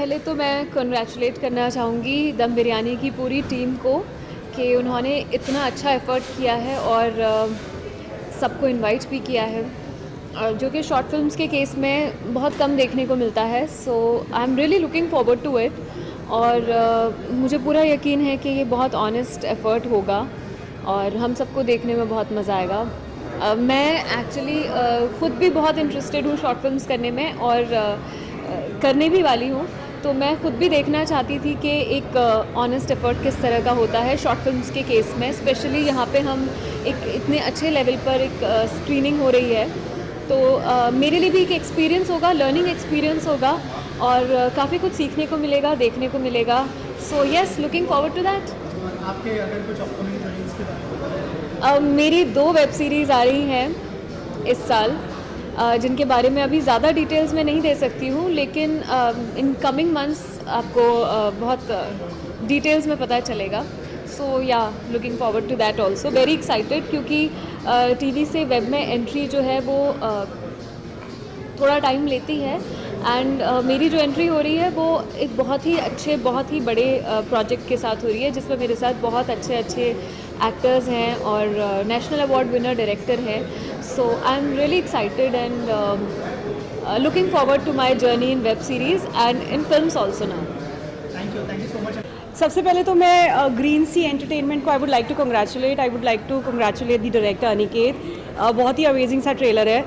पहले तो मैं कॉन्ग्रेचुलेट करना चाहूँगी दम बिरयानी की पूरी टीम को कि उन्होंने इतना अच्छा एफ़र्ट किया है और सबको इनवाइट भी किया है, जो कि शॉर्ट फिल्म्स के केस में बहुत कम देखने को मिलता है। So I am really looking forward to it और मुझे पूरा यकीन है कि ये बहुत ऑनेस्ट एफ़र्ट होगा और हम सबको देखने में बहुत मज़ा आएगा। मैं एक्चुअली ख़ुद भी बहुत इंटरेस्टेड हूँ शॉर्ट फिल्म्स करने में और करने भी वाली हूँ, तो मैं ख़ुद भी देखना चाहती थी कि एक ऑनेस्ट एफ़र्ट किस तरह का होता है शॉर्ट फिल्म्स के केस में। स्पेशली यहाँ पे हम एक इतने अच्छे लेवल पर एक स्क्रीनिंग हो रही है, तो मेरे लिए भी एक एक्सपीरियंस होगा, लर्निंग एक्सपीरियंस होगा और काफ़ी कुछ सीखने को मिलेगा, देखने को मिलेगा। So yes, looking forward to that. आपके अगर कुछ अपकमिंग प्रोजेक्ट्स के बारे में मेरी 2 वेब सीरीज़ आ रही हैं इस साल, जिनके बारे में अभी ज़्यादा डिटेल्स मैं नहीं दे सकती हूँ, लेकिन इन कमिंग मंथ्स आपको बहुत डिटेल्स में पता चलेगा। So yeah, looking forward to that also, very excited, क्योंकि टीवी से वेब में एंट्री जो है वो थोड़ा टाइम लेती है एंड मेरी जो एंट्री हो रही है वो एक बहुत ही अच्छे, बहुत ही बड़े प्रोजेक्ट के साथ हो रही है, जिसमें मेरे साथ बहुत अच्छे अच्छे एक्टर्स हैं और नेशनल अवार्ड विनर डायरेक्टर हैं। So I am really excited and looking forward to my journey in web series and in films also now. Thank you so much. सबसे पहले तो मैं ग्रीन सी एंटरटेनमेंट को I would like to congratulate the director Aniket. बहुत ही amazing सा trailer है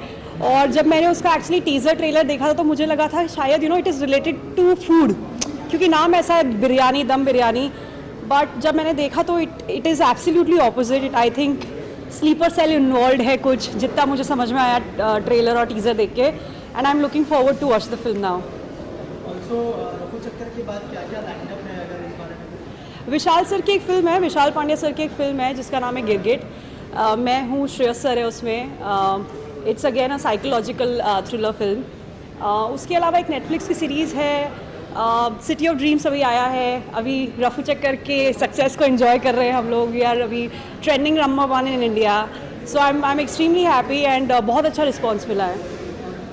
और जब मैंने उसका एक्चुअली टीज़र ट्रेलर देखा था तो मुझे लगा था शायद it is related to food, क्योंकि नाम ऐसा है बिरयानी, दम बिरयानी। बट जब मैंने देखा तो it is absolutely opposite. I think sleeper cell involve है कुछ, जितना मुझे समझ में आया ट्रेलर और टीज़र देख के, and I am looking forward to watch the film now. Also Rafuchakkar के बाद क्या क्या लाइनअप है अगर इस बारे में? विशाल सर की एक फ़िल्म है, विशाल पांड्या सर की एक फ़िल्म है जिसका नाम है गिरगिट। मैं हूँ, श्रेयस सर है उसमें। It's again a psychological thriller film. उसके अलावा एक नेटफ्लिक्स की सीरीज़ है सिटी ऑफ ड्रीम्स, अभी आया है। अभी रफू चक्कर के सक्सेस को एंजॉय कर रहे हैं हम लोग। वी आर अभी trending number 1 in India. So I am extremely happy and बहुत अच्छा रिस्पॉन्स मिला है।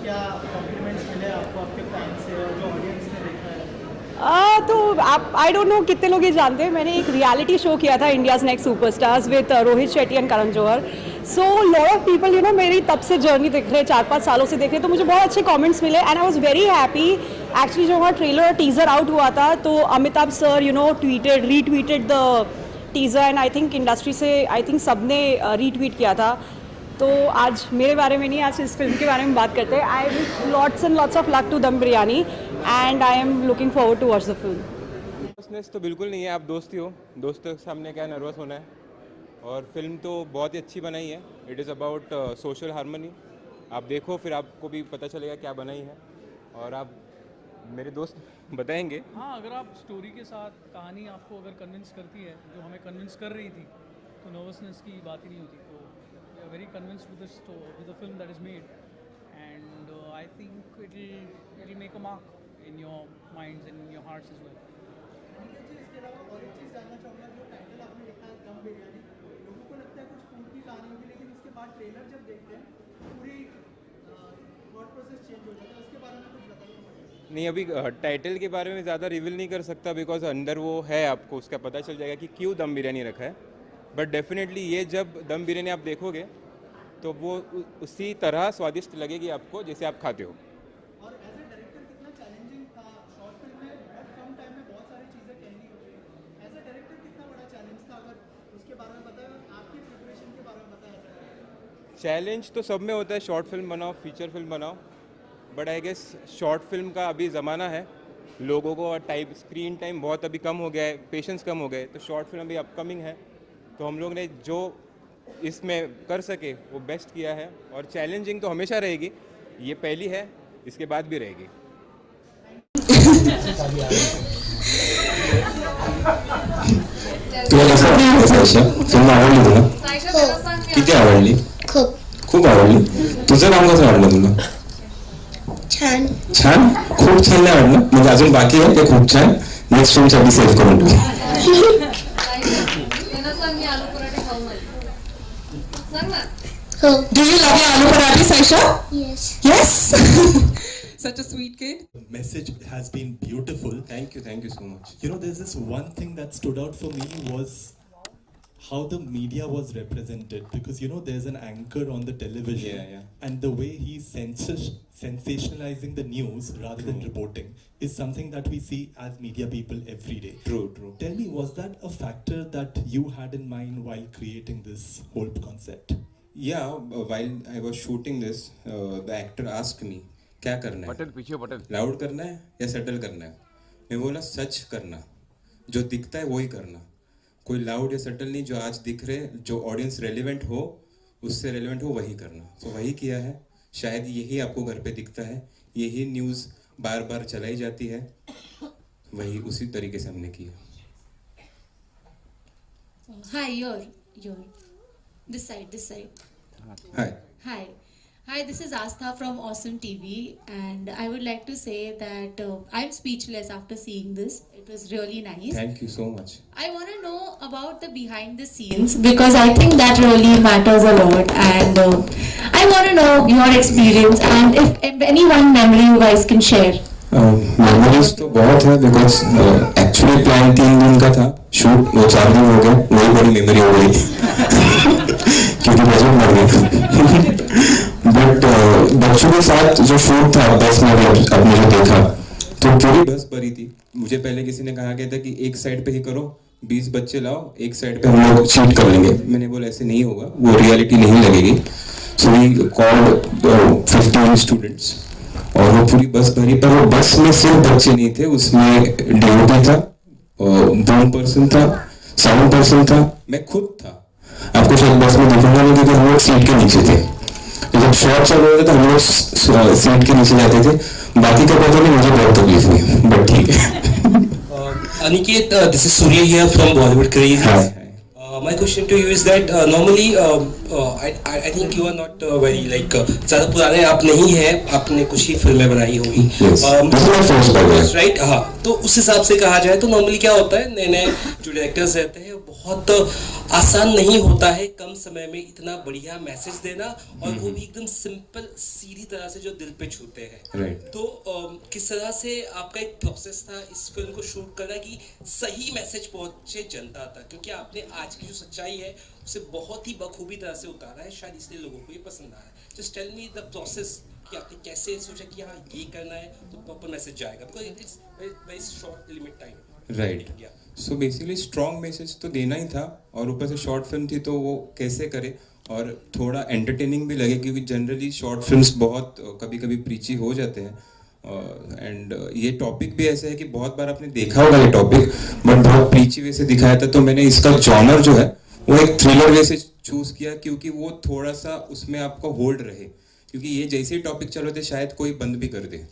क्या कॉम्प्लीमेंट्स मिले आपको आपके फैंस से और जो ऑडियंस ने देखा है? तो आप, आई डोंट नो कितने लोग ये जानते हैं, मैंने एक रियलिटी शो किया था, India's next superstars, with Rohit Shetty and Karan Johar. So lot of people मेरी तब से जर्नी देख रहे हैं, 4-5 सालों से देख रहे हैं, तो मुझे बहुत अच्छे कमेंट्स मिले and I was very happy. Actually जो वहाँ ट्रेलर और टीज़र आउट हुआ था तो Amitabh sir retweeted the teaser and I think industry से सब ने रीट्वीट किया था। तो आज मेरे बारे में नहीं, आज इस फिल्म के बारे में बात करते हैं। I wish lots and lots of luck to Dum Biryani and I am looking forward to watch the film. Nervousness तो बिल्कुल नहीं है, आप दोस्त ही हो, दोस्तों के सामने क्या नर्वस होना है। और फिल्म तो बहुत ही अच्छी बनाई है। It is about social harmony. आप देखो फिर आपको भी पता चलेगा क्या बनाई है और आप मेरे दोस्त बताएंगे। हाँ, अगर आप स्टोरी के साथ कहानी आपको अगर कन्विंस करती है, जो हमें कन्विंस कर रही थी, तो नर्वसनेस की बात ही नहीं होती। तो we are very convinced with the film that is made and I think it will make a mark in your minds and in your hearts as well. इसके अलावा और एक चीज़ जानना चाहूँगा, जो टाइटल आपने लिखा है दम बिरयानी, लोगों को लगता है कुछ फूड की कहानी होगी, लेकिन उसके बाद ट्रेलर जब देखते हैं पूरी थॉट प्रोसेस चेंज हो जाता है। उसके बारे में कुछ बताइए। नहीं, अभी टाइटल के बारे में ज़्यादा रिवील नहीं कर सकता बिकॉज अंदर वो है, आपको उसका पता चल जाएगा कि क्यों दम बिरयानी रखा है। बट डेफिनेटली ये जब दम बिरयानी आप देखोगे तो वो उसी तरह स्वादिष्ट लगेगी आपको जैसे आप खाते हो। और एज ए डायरेक्टर कितना चैलेंजिंग था? शॉर्ट फिल्म में बहुत कम टाइम में बहुत सारी चीज़ें कहनी होती है। एज ए डायरेक्टर कितना बड़ा चैलेंज था, अगर उसके बारे में बताया, आपकी प्रिपरेशन के बारे में बताया। चैलेंज तो सब में होता है, शॉर्ट फिल्म बनाओ, फीचर फिल्म बनाओ, but I guess short film का अभी ज़माना है, लोगों को स्क्रीन टाइम बहुत अभी कम हो गया है, पेशेंस कम हो गए, तो शॉर्ट फिल्म अभी अपकमिंग है, तो हम लोग ने जो इसमें कर सके वो बेस्ट किया है। और चैलेंजिंग तो हमेशा रहेगी, ये पहली है, इसके बाद भी रहेगी। तुला कसं वाटलं सायशा? फिल्म आवडली तुला? किती आवडली? खूप आवडली. तुझं नाव कसं वाटलं तुला? छान. छान? खूप छान नाही आवडलं? म्हणजे अजून बाकी आहे ते खूप छान. नेक्स्ट फिल्मसाठी सेव्ह करून ठेव. हो. Do you love your aloo paratha, Saisha? Yes. Yes? such a sweet kid. The message has been beautiful. Thank you so much. You know, there's this one thing that stood out for me was how the media was represented, because you know there's an anchor on the television, and the way he's sensationalizing the news rather than reporting is something that we see as media people every day. True. Tell me, was that a factor that you had in mind while creating this whole concept? Yeah, while I was shooting this, the actor asked me, क्या करना है? Button loud करना है या subtle करना है? मैं बोला सच करना, जो दिखता है वही करना, कोई लाउड या सटल नहीं, जो आज दिख रहे, जो ऑडियंस रेलेवेंट हो, उससे रेलेवेंट हो वही करना। तो वही किया है। शायद यही आपको घर पे दिखता है, यही न्यूज़ बार बार चलाई जाती है, वही उसी तरीके से हमने किया। Hi, you're this side. Hi, this is Astha from Awesome TV, and I would like to say that I'm speechless after seeing this. It was really nice. Thank you so much. I want to know about the behind the scenes, because I think that really matters a lot, and I want to know your experience and if any one memory you guys can share. Memories तो बहुत है, because actually plan 3 दिन का था shoot, वो 4 दिन हो गए, वही बड़ी मेमोरी हो गई क्योंकि बजट बढ़ गया। बट बच्चों के साथ जो शूट था बस में आपने जो देखा, तो पूरी बस भरी थी। मुझे पहले किसी ने कहा गया था कि एक साइड पे ही करो, 20 बच्चे लाओ, एक साइड पे हम लोग चीट कर लेंगे। मैंने बोला ऐसे नहीं होगा, वो रियलिटी नहीं लगेगी। सो वी कॉल्ड 15 स्टूडेंट्स और वो पूरी बस भरी, पर वो बस में सिर्फ बच्चे नहीं थे, उसमें डीओपी था, ड्रोन पर्सन था, साउंड पर्सन था, मैं खुद था। आपको शायद बस में देखूंगा नहीं क्योंकि हम लोग सीट के नीचे थे, जब शॉट चल रहे थे तो हम लोग सीट के नीचे जाते थे। बाकी का पता नहीं, मुझे बहुत तकलीफ हुई, बट ठीक है। Aniket, this is Surya here from Bollywood Crazy. My question to you is that normally I think you are not very like ज़्यादा पुराने आप नहीं हैं, आपने कुछ ही फिल्में बनाई होंगी, राइट? हाँ, तो उस हिसाब से कहा जाए तो नॉर्मली क्या होता है, नए नए जो डायरेक्टर्स रहते हैं बहुत आसान नहीं होता है कम समय में इतना बढ़िया मैसेज देना, और वो भी एकदम सिंपल सीधी तरह से जो दिल पे छूते हैं। तो किस तरह से आपका एक प्रोसेस था इस फिल्म को शूट करना कि सही मैसेज पहुंचे जनता तक, क्योंकि आपने आज की जो सच्चाई है उसे बहुत ही बखूबी तरह से उतारा है, शायद इसलिए लोगों को ये पसंद आया है। Just tell me the process कि आपने कैसे सोचा कि हाँ ये करना है तो प्रॉपर मैसेज जाएगा, because it's very short limit time. Right. So basically strong message तो देना ही था, और ऊपर से शॉर्ट फिल्म थी तो वो कैसे करे और थोड़ा एंटरटेनिंग भी लगे, क्योंकि जनरली शॉर्ट फिल्म्स बहुत कभी कभी प्रीची हो जाते हैं। एंड ये टॉपिक भी ऐसा है कि बहुत बार आपने देखा होगा ये टॉपिक, बट बहुत प्रीची वे से दिखाया था। तो मैंने इसका जॉनर जो है वो एक थ्रिलर वे से चूज किया, क्योंकि वो थोड़ा सा उसमें आपका होल्ड रहे, क्योंकि ये जैसे ही टॉपिक चल रहे थे शायद कोई बंद भी कर दे।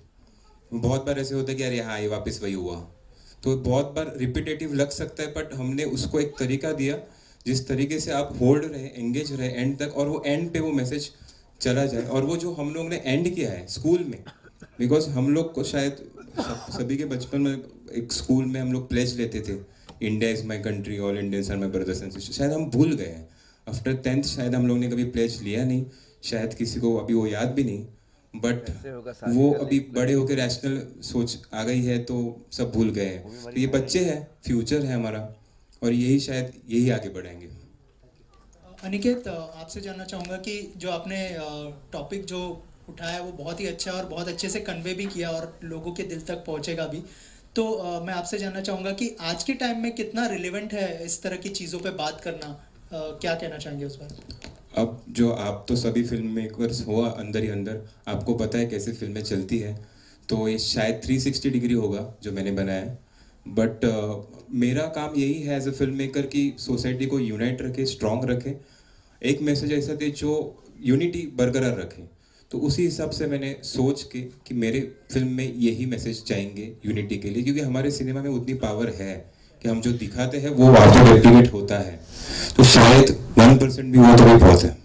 बहुत बार ऐसे होता है कि अरे हाँ ये वापस वही हुआ, तो बहुत बार रिपीटेटिव लग सकता है, बट हमने उसको एक तरीका दिया जिस तरीके से आप होल्ड रहे, एंगेज रहे एंड तक, और वो एंड पे वो मैसेज चला जाए। और वो जो हम लोग ने एंड किया है स्कूल में, बिकॉज हम लोग को शायद सभी के बचपन में एक स्कूल में हम लोग प्लेज लेते थे, India is my country, all Indians are my brothers and sisters. शायद हम भूल गए हैं, आफ्टर 10th शायद हम लोग ने कभी प्लेज लिया नहीं, शायद किसी को अभी वो याद भी नहीं, बट वो अभी बड़े होकर रैशनल सोच आ गई है तो सब भूल गए हैं। तो ये बच्चे हैं, फ्यूचर है हमारा, और यही शायद यही आगे बढ़ाएंगे। अनिकेत, आपसे जानना चाहूँगा कि जो आपने टॉपिक जो उठाया वो बहुत ही अच्छा और बहुत अच्छे से कन्वे भी किया और लोगों के दिल तक पहुँचेगा भी, तो मैं आपसे जानना चाहूँगा कि आज के टाइम में कितना रिलेवेंट है इस तरह की चीज़ों पे बात करना, क्या कहना चाहेंगे उस पर? अब जो आप तो सभी फिल्म मेकर्स हो अंदर ही अंदर, आपको पता है कैसे फिल्में चलती है, तो ये शायद 360 डिग्री होगा जो मैंने बनाया है, बट मेरा काम यही है एज ए फिल्म मेकर कि सोसाइटी को यूनाइट रखे, स्ट्रॉन्ग रखे, एक मैसेज ऐसा दे जो यूनिटी बरकरार रखे। तो उसी हिसाब से मैंने सोच के कि मेरे फिल्म में यही मैसेज चाहेंगे यूनिटी के लिए, क्योंकि हमारे सिनेमा में उतनी पावर है कि हम जो दिखाते हैं वो वाकई रेप्लिकेट होता है, तो शायद 1% भी वो तो भी बहुत है।